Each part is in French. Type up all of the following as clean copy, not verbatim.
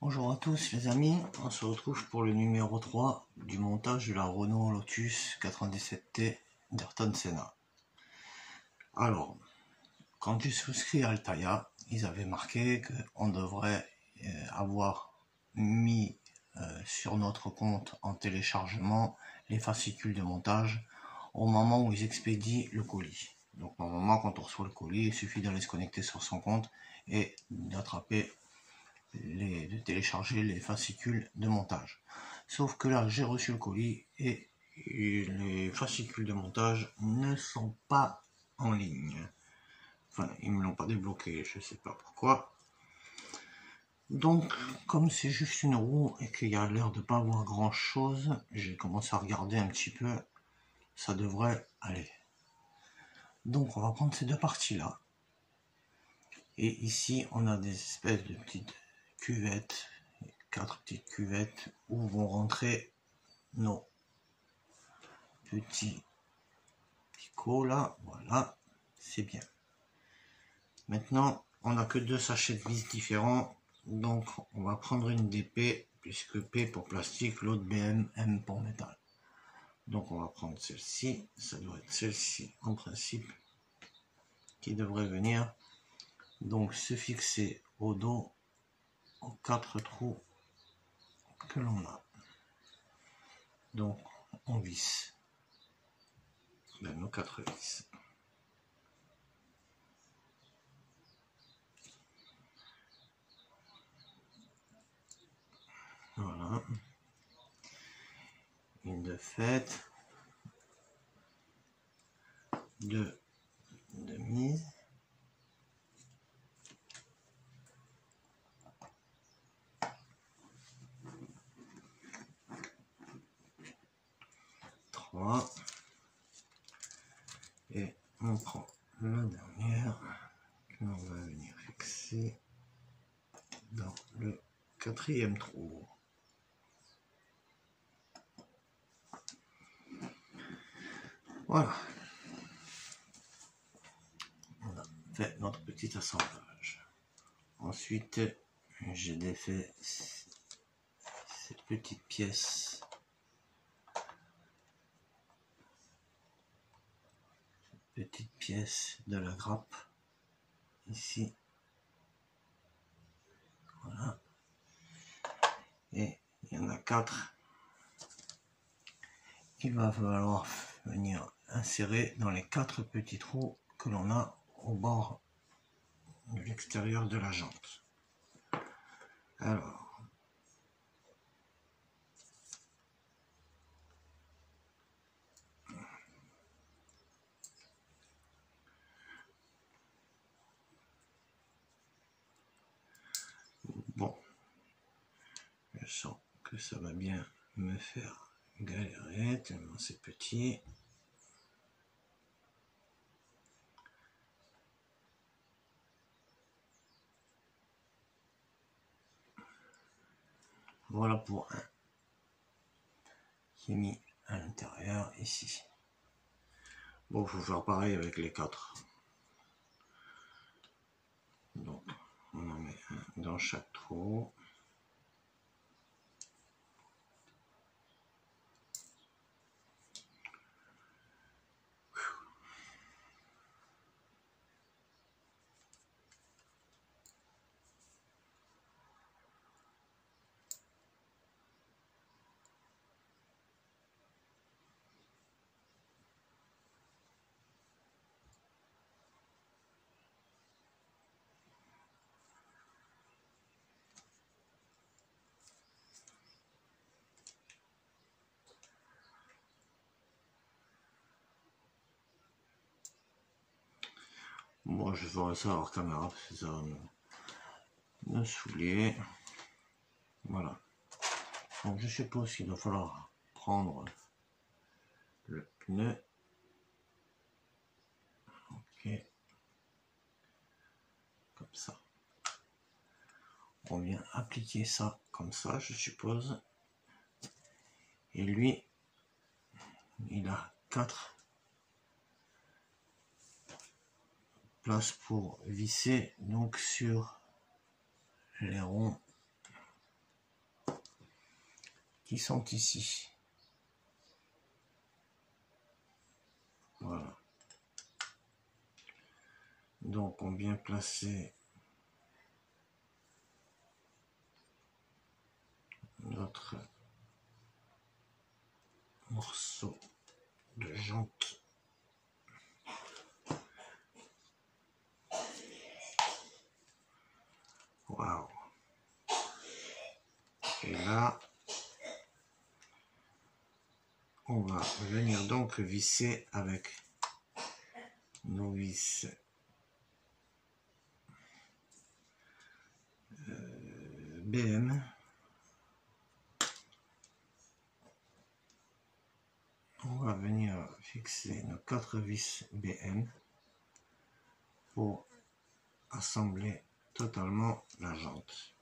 Bonjour à tous les amis, on se retrouve pour le numéro 3 du montage de la Renault Lotus 97T d'Ayrton Senna. Alors, quand j'ai souscrit à Altaïa, ils avaient marqué qu'on devrait avoir mis sur notre compte en téléchargement les fascicules de montage au moment où ils expédient le colis. Donc normalement quand on reçoit le colis, il suffit d'aller se connecter sur son compte et d'attraper de télécharger les fascicules de montage. Sauf que là, j'ai reçu le colis et les fascicules de montage ne sont pas en ligne. Enfin, ils me l'ont pas débloqué, je sais pas pourquoi. Donc, comme c'est juste une roue et qu'il y a l'air de pas avoir grand chose, j'ai commencé à regarder un petit peu. Ça devrait aller. Donc, on va prendre ces deux parties-là. Et ici, on a des espèces de petites cuvettes, 4 petites cuvettes où vont rentrer nos petits picots là. Voilà, c'est bien. Maintenant, on n'a que 2 sachets de vis différents. Donc, on va prendre une DP, puisque P pour plastique, l'autre BM, M pour métal. Donc, on va prendre celle-ci. Ça doit être celle-ci en principe qui devrait venir. Donc, se fixer au dos aux 4 trous que l'on a. Donc, on visse nos 4 vis. Voilà. Une de faite. 2 de mise. Et on prend la dernière que l'on va venir fixer dans le 4e trou. Voilà. On a fait notre petit assemblage. Ensuite, j'ai défait cette petite pièce. Petite pièce de la grappe. Ici. Voilà. Et il y en a 4 qu'il va falloir venir insérer dans les 4 petits trous que l'on a au bord de l'extérieur de la jante. Alors, bon, je sens que ça va bien me faire galérer tellement c'est petit. Voilà pour un qui est mis à l'intérieur ici. Bon, il faut faire pareil avec les 4. Donc, on en met un dans chaque trou. Moi, je ferai ça hors caméra parce que ça va me saouler. Voilà. Donc, je suppose qu'il va falloir prendre le pneu. Ok. Comme ça. On vient appliquer ça comme ça, je suppose. Et lui, il a 4 places pour visser donc sur les ronds qui sont ici. Voilà. Donc on vient placer notre morceau de jante. Waouh. Et là, on va venir donc visser avec nos vis BM. On va venir fixer nos 4 vis BM pour assembler totalement la jante.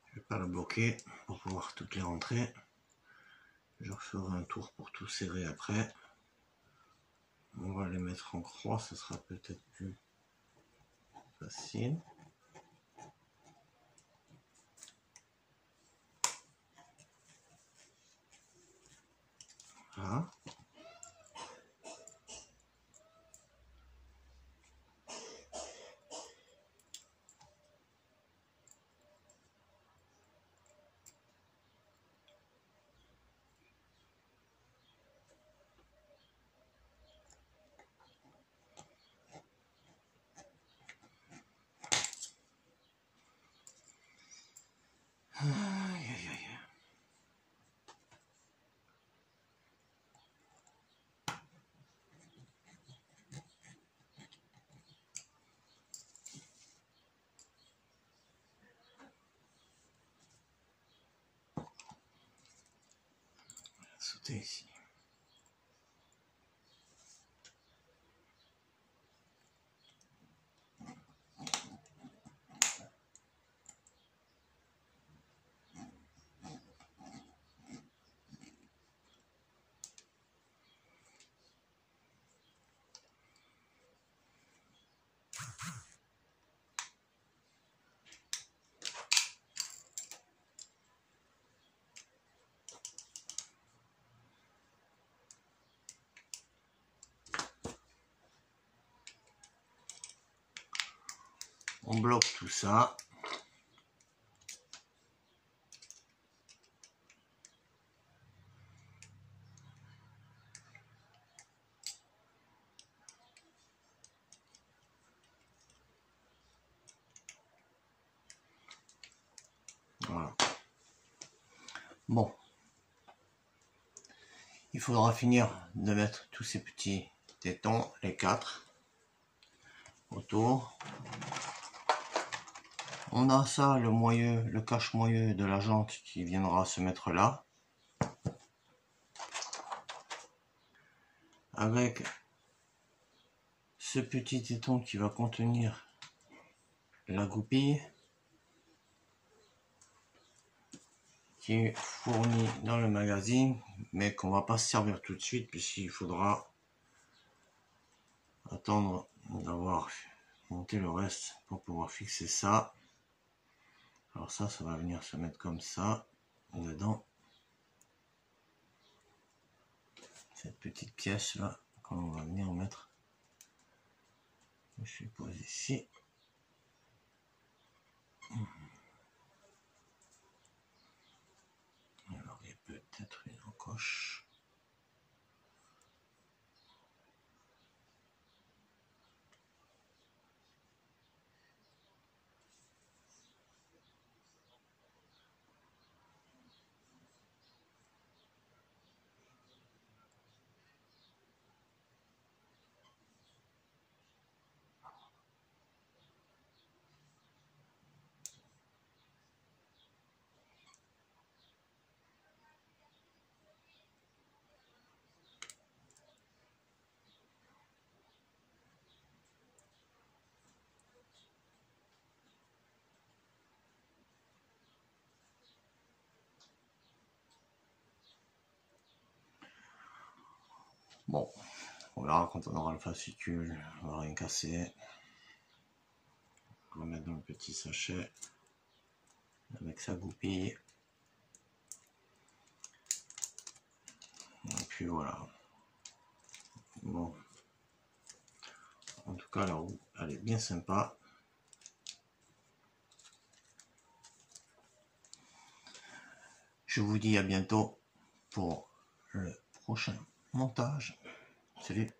Je ne vais pas la bloquer pour pouvoir toutes les rentrer. Je referai un tour pour tout serrer après. On va les mettre en croix, ce sera peut-être plus facile. Voilà. Aïe, aïe, aïe. Sauter ici. On bloque tout ça. Voilà. Bon. Il faudra finir de mettre tous ces petits tétons, les 4, autour. On a ça, le moyeu, le cache-moyeu de la jante qui viendra se mettre là. Avec ce petit téton qui va contenir la goupille qui est fournie dans le magazine, mais qu'on va pas se servir tout de suite puisqu'il faudra attendre d'avoir monté le reste pour pouvoir fixer ça. Alors ça va venir se mettre comme ça dedans. Cette petite pièce là qu'on va venir mettre, je suppose ici. Alors il y a peut-être une encoche. Bon, on verra quand on aura le fascicule, on va rien casser. On va mettre dans le petit sachet avec sa goupille. Et puis voilà. Bon. En tout cas, la roue, elle est bien sympa. Je vous dis à bientôt pour le prochain montage. Salut!